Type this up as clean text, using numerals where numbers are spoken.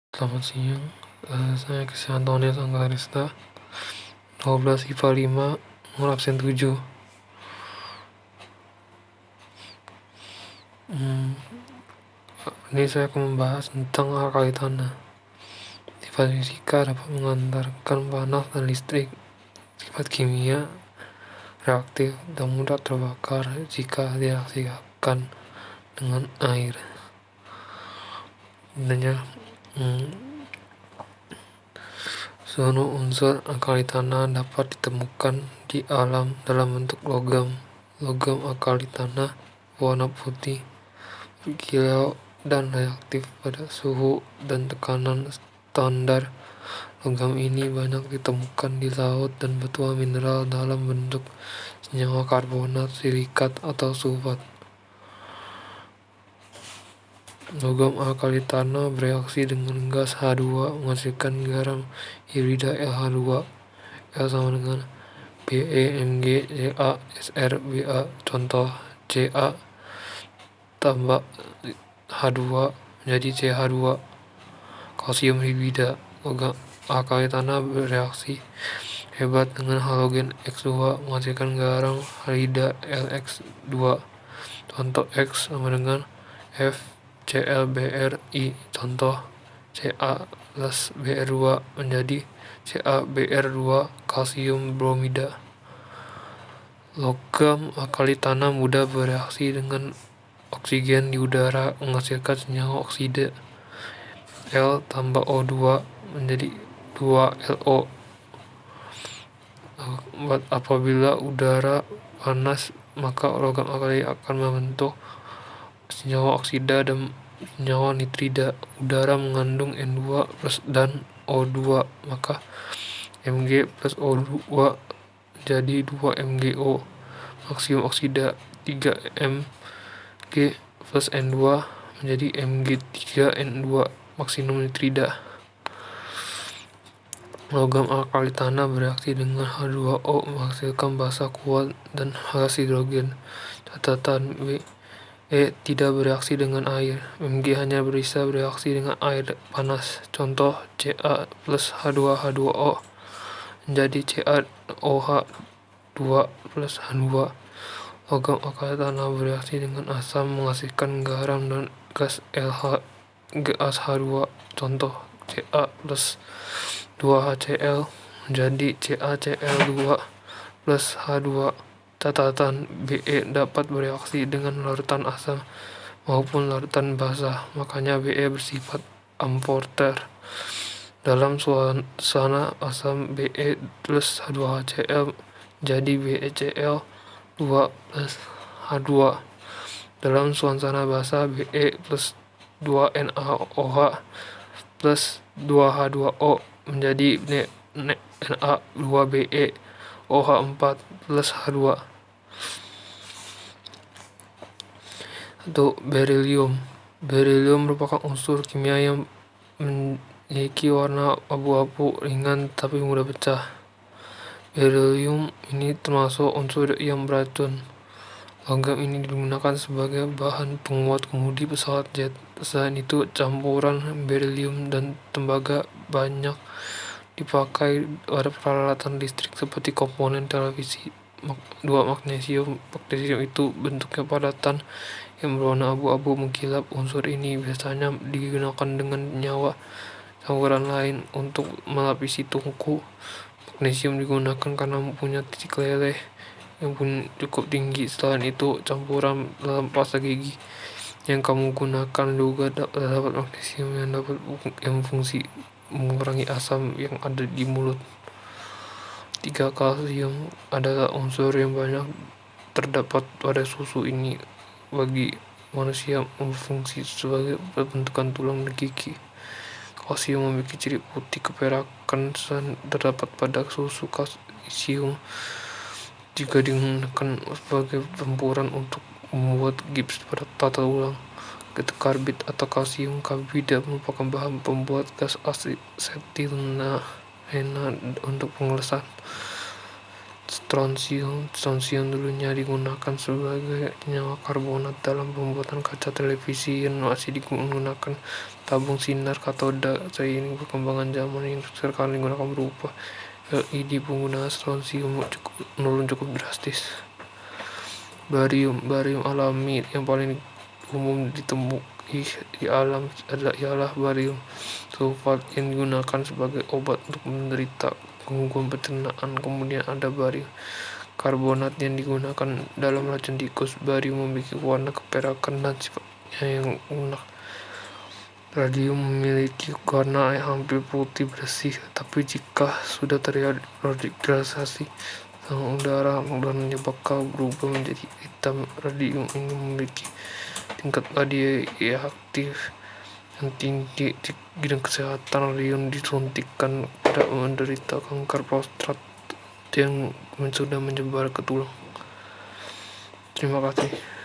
Selamat siang, saya Krisyantonia Sanggarista, 12 IPA 5, nomor absen 7. Ini saya akan membahas tentang alkali tanah. Sifat fisika dapat mengantarkan panas dan listrik. Sifat kimia reaktif dan mudah terbakar jika direaksikan dengan air. Sebenarnya seluruh unsur alkali tanah dapat ditemukan di alam dalam bentuk logam. Logam alkali tanah warna putih, berkilau dan reaktif pada suhu dan tekanan standar. Logam ini banyak ditemukan di laut dan batuan mineral dalam bentuk senyawa karbonat, silikat, atau sulfat. Logam alkali tanah bereaksi dengan gas H2 menghasilkan garam hidrida LH2. L sama dengan BeMgCaSrBa. Contoh Ca tambah H2 menjadi CH2. Kalsium hidrida. Logam alkali tanah bereaksi hebat dengan halogen X2 menghasilkan garam hidrida LX2. Contoh X sama dengan FClBrI. Contoh Ca plus Br2 menjadi CaBr2 kalsium bromida. Logam alkali tanah mudah bereaksi dengan oksigen di udara menghasilkan senyawa oksida. L tambah O2 menjadi 2LO. Apabila udara panas, maka logam alkali akan membentuk senyawa oksida dan senyawa nitrida. Udara mengandung N2 plus dan O2, maka Mg plus O2 jadi 2MgO. Maksimum oksida 3Mg plus N2 menjadi Mg3N2. Maksimum nitrida. Logam alkali tanah bereaksi dengan H2O menghasilkan basa kuat dan gas hidrogen. Catatan B. Tidak bereaksi dengan air. Mg hanya bisa bereaksi dengan air panas. Contoh Ca plus H2H2O menjadi CaOH2 plus H2. Logam alkali tanah bereaksi dengan asam menghasilkan garam dan gas H2. Contoh Ca plus 2HCl menjadi CaCl2 plus H2. Catatan Be dapat bereaksi dengan larutan asam maupun larutan basah, makanya Be bersifat amorter. Dalam suasana asam Be plus H2HCl jadi BeCl2 plus H2. Dalam suasana basah Be plus 2NaOH plus 2H2O menjadi Na2Be OH4 plus H2. Atau berilium. Berilium merupakan unsur kimia yang memiliki warna abu-abu ringan tapi mudah pecah. Berilium ini termasuk unsur yang beracun. Logam ini digunakan sebagai bahan penguat kemudi pesawat jet. Selain itu, campuran berilium dan tembaga banyak dipakai pada peralatan listrik seperti komponen televisi. 2. Magnesium. Magnesium itu bentuknya padatan yang berwarna abu-abu mengkilap. Unsur ini biasanya digunakan dengan nyawa campuran lain untuk melapisi tungku. Magnesium digunakan karena mempunyai titik leleh yang pun cukup tinggi. Selain itu, campuran dalam pasta gigi yang kamu gunakan juga terdapat magnesium yang fungsi mengurangi asam yang ada di mulut. 3. Kalsium adalah unsur yang banyak terdapat pada susu. Ini bagi manusia berfungsi sebagai pembentukan tulang dan gigi. Kalsium memiliki ciri putih keperakan dan terdapat pada susu. Kalsium juga digunakan sebagai campuran untuk membuat gips pada tata tulang. Karbid atau kalsium karbida merupakan bahan pembuat gas asetilnahena untuk pengelasan. Strontium. Strontium dulunya digunakan sebagai senyawa karbonat dalam pembuatan kaca televisi yang masih digunakan tabung sinar katoda. Seiring perkembangan zaman yang sekarang digunakan berupa LED, penggunaan strontium menurun cukup drastis. Barium alami yang paling umum ditemui di alam ialah barium sulfat yang digunakan sebagai obat untuk menderita gangguan pencernaan. Kemudian ada barium karbonat yang digunakan dalam racun tikus. Barium memiliki warna keperakan dan sifatnya yang lunak. Radium memiliki warna yang hampir putih bersih, tapi jika sudah terjadi radikalisasi sama udara dan menyebabkan berubah menjadi hitam. Radium ini memiliki tingkat radioaktif yang tinggi. Di bidang kesehatan, radium disuntikkan pada menderita kanker prostat yang sudah menyebar ke tulang. Terima kasih.